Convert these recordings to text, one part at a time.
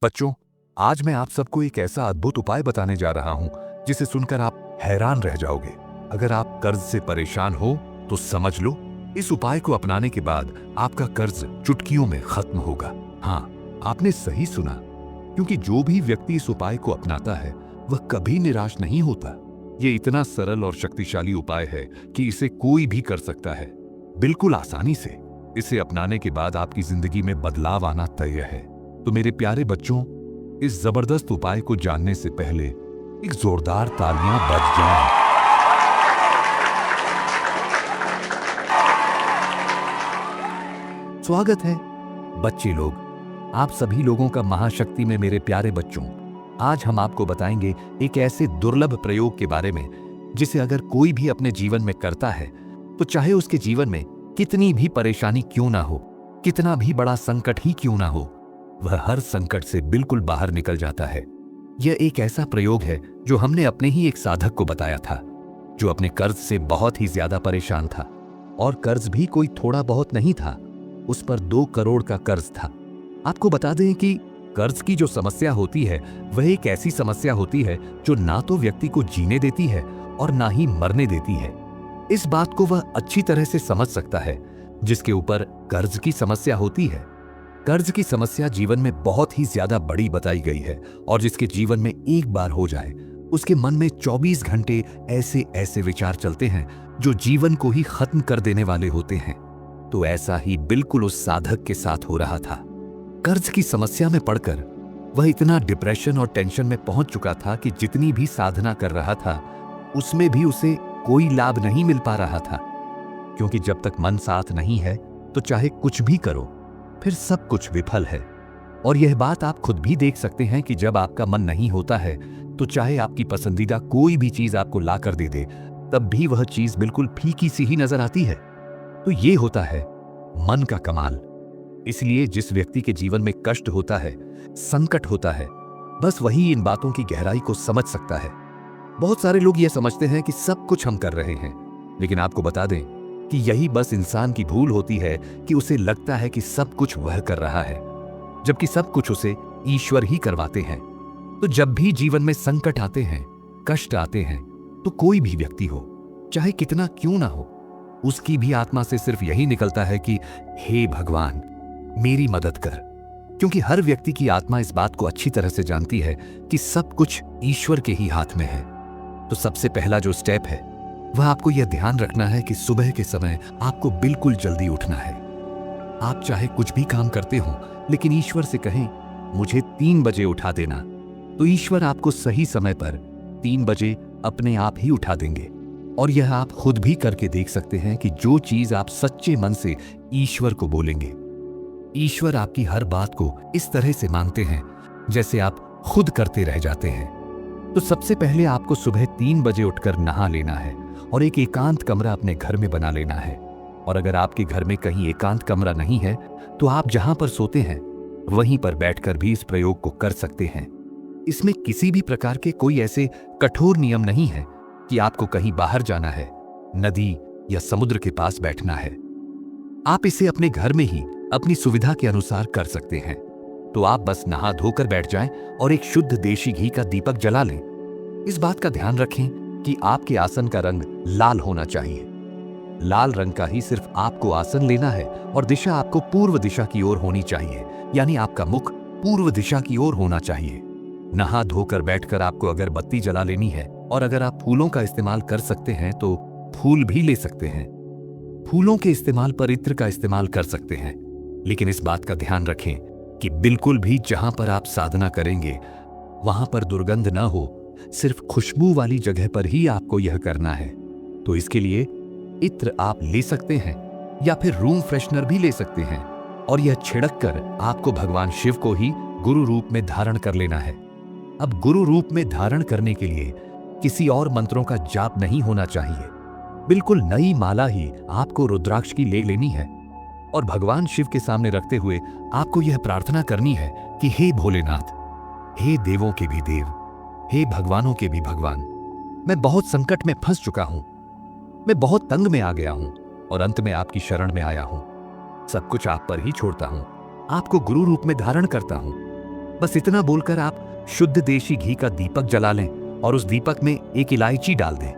बच्चों, आज मैं आप सबको एक ऐसा अद्भुत उपाय बताने जा रहा हूं जिसे सुनकर आप हैरान रह जाओगे। अगर आप कर्ज से परेशान हो तो समझ लो, इस उपाय को अपनाने के बाद आपका कर्ज चुटकियों में खत्म होगा। हाँ, आपने सही सुना, क्योंकि जो भी व्यक्ति इस उपाय को अपनाता है वह कभी निराश नहीं होता। ये इतना सरल और शक्तिशाली उपाय है कि इसे कोई भी कर सकता है, बिल्कुल आसानी से। इसे अपनाने के बाद आपकी जिंदगी में बदलाव आना तय है। तो मेरे प्यारे बच्चों, इस जबरदस्त उपाय को जानने से पहले एक जोरदार तालियां बज जाएं। स्वागत है बच्चे लोग, आप सभी लोगों का महाशक्ति में। मेरे प्यारे बच्चों, आज हम आपको बताएंगे एक ऐसे दुर्लभ प्रयोग के बारे में जिसे अगर कोई भी अपने जीवन में करता है तो चाहे उसके जीवन में कितनी भी परेशानी क्यों ना हो, कितना भी बड़ा संकट ही क्यों ना हो, वह हर संकट से बिल्कुल बाहर निकल जाता है। यह एक ऐसा प्रयोग है जो हमने अपने ही एक साधक को बताया था, जो अपने कर्ज से बहुत ही ज्यादा परेशान था। और कर्ज भी कोई थोड़ा बहुत नहीं था, उस पर 2 करोड़ का कर्ज था। आपको बता दें कि कर्ज की जो समस्या होती है वह एक ऐसी समस्या होती है जो ना तो व्यक्ति को जीने देती है और ना ही मरने देती है। इस बात को वह अच्छी तरह से समझ सकता है जिसके ऊपर कर्ज की समस्या होती है। कर्ज की समस्या जीवन में बहुत ही ज्यादा बड़ी बताई गई है, और जिसके जीवन में एक बार हो जाए उसके मन में 24 घंटे ऐसे ऐसे विचार चलते हैं जो जीवन को ही खत्म कर देने वाले होते हैं। तो ऐसा ही बिल्कुल उस साधक के साथ हो रहा था। कर्ज की समस्या में पड़कर वह इतना डिप्रेशन और टेंशन में पहुंच चुका था कि जितनी भी साधना कर रहा था उसमें भी उसे कोई लाभ नहीं मिल पा रहा था। क्योंकि जब तक मन साथ नहीं है तो चाहे कुछ भी करो फिर सब कुछ विफल है। और यह बात आप खुद भी देख सकते हैं कि जब आपका मन नहीं होता है तो चाहे आपकी पसंदीदा कोई भी चीज आपको ला कर दे दे, तब भी वह चीज बिल्कुल फीकी सी ही नजर आती है। तो ये होता है मन का कमाल। इसलिए जिस व्यक्ति के जीवन में कष्ट होता है, संकट होता है, बस वही इन बातों की गहराई को समझ सकता है। बहुत सारे लोग यह समझते हैं कि सब कुछ हम कर रहे हैं, लेकिन आपको बता दें कि यही बस इंसान की भूल होती है कि उसे लगता है कि सब कुछ वह कर रहा है, जबकि सब कुछ उसे ईश्वर ही करवाते हैं। तो जब भी जीवन में संकट आते हैं, कष्ट आते हैं, तो कोई भी व्यक्ति हो, चाहे कितना क्यों ना हो, उसकी भी आत्मा से सिर्फ यही निकलता है कि हे भगवान, मेरी मदद कर। क्योंकि हर व्यक्ति की आत्मा इस बात को अच्छी तरह से जानती है कि सब कुछ ईश्वर के ही हाथ में है। तो सबसे पहला जो स्टेप है वह आपको यह ध्यान रखना है कि सुबह के समय आपको बिल्कुल जल्दी उठना है। आप चाहे कुछ भी काम करते हो, लेकिन ईश्वर से कहें मुझे 3 बजे उठा देना, तो ईश्वर आपको सही समय पर 3 बजे अपने आप ही उठा देंगे। और यह आप खुद भी करके देख सकते हैं कि जो चीज आप सच्चे मन से ईश्वर को बोलेंगे, ईश्वर आपकी हर बात को इस तरह से मानते हैं जैसे आप खुद करते रह जाते हैं। तो सबसे पहले आपको सुबह 3 बजे उठकर नहा लेना है और एक एकांत कमरा अपने घर में बना लेना है। और अगर आपके घर में कहीं एकांत कमरा नहीं है तो आप जहां पर सोते हैं वहीं पर बैठकर भी इस प्रयोग को कर सकते हैं। इसमें किसी भी प्रकार के कोई ऐसे कठोर नियम नहीं है कि आपको कहीं बाहर जाना है, नदी या समुद्र के पास बैठना है। आप इसे अपने घर में ही अपनी सुविधा के अनुसार कर सकते हैं। तो आप बस नहा धोकर बैठ जाएं और एक शुद्ध देशी घी का दीपक जला लें। इस बात का ध्यान रखें कि आपके आसन का रंग लाल होना चाहिए। लाल रंग का ही सिर्फ आपको आसन लेना है और दिशा आपको पूर्व दिशा की ओर होनी चाहिए, यानी आपका मुख पूर्व दिशा की ओर होना चाहिए। नहा धोकर बैठकर आपको अगर बत्ती जला लेनी है, और अगर आप फूलों का इस्तेमाल कर सकते हैं तो फूल भी ले सकते हैं। फूलों के इस्तेमाल पर इत्र का इस्तेमाल कर सकते हैं, लेकिन इस बात का ध्यान रखें कि बिल्कुल भी जहां पर आप साधना करेंगे वहां पर दुर्गंध ना हो, सिर्फ खुशबू वाली जगह पर ही आपको यह करना है। तो इसके लिए इत्र आप ले सकते हैं या फिर रूम फ्रेशनर भी ले सकते हैं, और यह छिड़क कर आपको भगवान शिव को ही गुरु रूप में धारण कर लेना है। अब गुरु रूप में धारण करने के लिए किसी और मंत्रों का जाप नहीं होना चाहिए। बिल्कुल नई माला ही आपको रुद्राक्ष की ले लेनी है और भगवान शिव के सामने रखते हुए आपको यह प्रार्थना करनी है कि हे भोलेनाथ, हे देवों के भी देव, हे भगवानों के भी भगवान, मैं बहुत संकट में फंस चुका हूं, मैं बहुत तंग में आ गया हूं और अंत में आपकी शरण में आया हूं। सब कुछ आप पर ही छोड़ता हूं, आपको गुरु रूप में धारण करता हूं। बस इतना बोलकर आप शुद्ध देशी घी का दीपक जला लें और उस दीपक में एक इलायची डाल दें।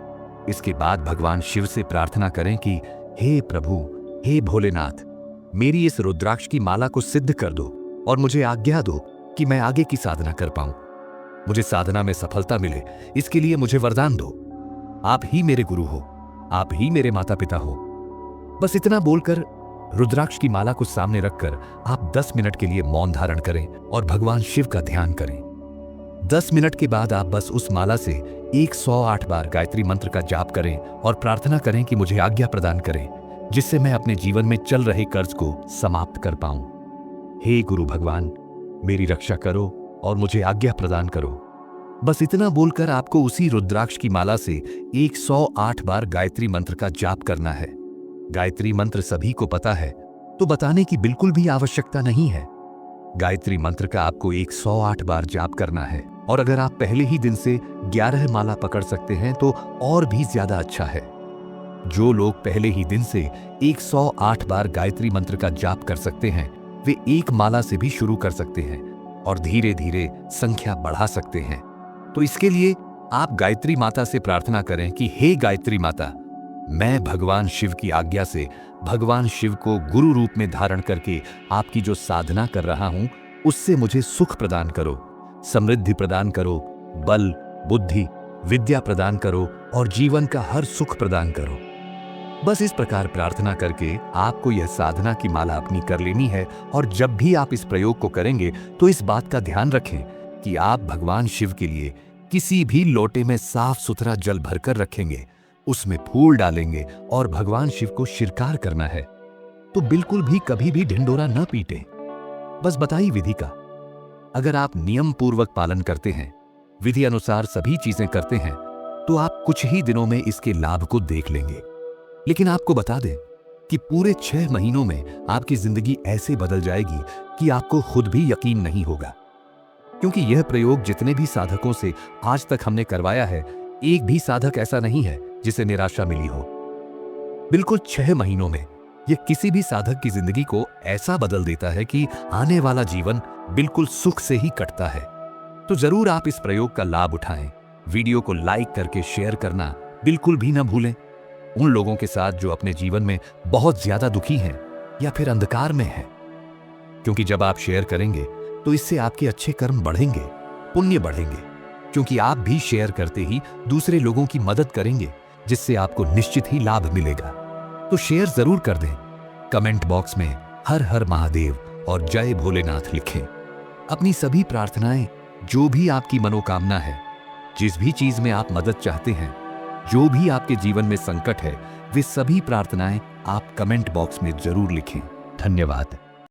इसके बाद भगवान शिव से प्रार्थना करें कि हे प्रभु, हे भोलेनाथ, मेरी इस रुद्राक्ष की माला को सिद्ध कर दो और मुझे आज्ञा दो कि मैं आगे की साधना कर पाऊं। मुझे साधना में सफलता मिले, इसके लिए मुझे वरदान दो। आप ही मेरे गुरु हो, आप ही मेरे माता पिता हो। बस इतना बोलकर रुद्राक्ष की माला को सामने रखकर आप 10 मिनट के लिए मौन धारण करें और भगवान शिव का ध्यान करें। 10 मिनट के बाद आप बस उस माला से 108 बार गायत्री मंत्र का जाप करें और प्रार्थना करें कि मुझे आज्ञा प्रदान करें, जिससे मैं अपने जीवन में चल रहे कर्ज को समाप्त कर पाऊं। हे गुरु भगवान, मेरी रक्षा करो और मुझे आज्ञा प्रदान करो। बस इतना बोलकर आपको उसी रुद्राक्ष की माला से 108 बार गायत्री मंत्र का जाप करना है। गायत्री मंत्र सभी को पता है, तो बताने की बिल्कुल भी आवश्यकता नहीं है। गायत्री मंत्र का आपको 108 बार जाप करना है और अगर आप पहले ही दिन से 11 माला पकड़ सकते हैं तो और भी ज्यादा अच्छा है। जो लोग पहले ही दिन से 108 बार गायत्री मंत्र का जाप कर सकते हैं, वे एक माला से भी शुरू कर सकते हैं और धीरे धीरे संख्या बढ़ा सकते हैं। तो इसके लिए आप गायत्री माता से प्रार्थना करें कि हे गायत्री माता, मैं भगवान शिव की आज्ञा से भगवान शिव को गुरु रूप में धारण करके आपकी जो साधना कर रहा हूं, उससे मुझे सुख प्रदान करो, समृद्धि प्रदान करो, बल, बुद्धि, विद्या प्रदान करो और जीवन का हर सुख प्रदान करो। बस इस प्रकार प्रार्थना करके आपको यह साधना की माला अपनी कर लेनी है और जब भी आप इस प्रयोग को करेंगे तो इस बात का ध्यान रखें कि आप भगवान शिव के लिए किसी भी लोटे में साफ सुथरा जल भरकर रखेंगे, उसमें फूल डालेंगे और भगवान शिव को शिरकार करना है। तो बिल्कुल भी कभी भी ढिंडोरा न पीटें। बस बताई विधि का। अगर आप नियम पूर्वक पालन करते हैं, विधि अनुसार सभी चीजें करते हैं, तो आप कुछ ही दिनों में इसके लाभ को देख लेंगे। लेकिन आपको बता दें कि पूरे 6 महीनों में आपकी जिंदगी ऐसे बदल जाएगी कि आपको खुद भी यकीन नहीं होगा। क्योंकि यह प्रयोग जितने भी साधकों से आज तक हमने करवाया है, एक भी साधक ऐसा नहीं है जिसे निराशा मिली हो। बिल्कुल 6 महीनों में यह किसी भी साधक की जिंदगी को ऐसा बदल देता है कि आने वाला जीवन बिल्कुल सुख से ही कटता है। तो जरूर आप इस प्रयोग का लाभ उठाएं। वीडियो को लाइक करके शेयर करना बिल्कुल भी न भूलें उन लोगों के साथ जो अपने जीवन में बहुत ज्यादा दुखी हैं या फिर अंधकार में हैं। क्योंकि जब आप शेयर करेंगे तो इससे आपके अच्छे कर्म बढ़ेंगे, पुण्य बढ़ेंगे। क्योंकि आप भी शेयर करते ही दूसरे लोगों की मदद करेंगे, जिससे आपको निश्चित ही लाभ मिलेगा। तो शेयर जरूर कर दें। कमेंट बॉक्स में हर हर महादेव और जय भोलेनाथ लिखें। अपनी सभी प्रार्थनाएं, जो भी आपकी मनोकामना है, जिस भी चीज में आप मदद चाहते हैं, जो भी आपके जीवन में संकट है, वे सभी प्रार्थनाएं आप कमेंट बॉक्स में जरूर लिखें। धन्यवाद।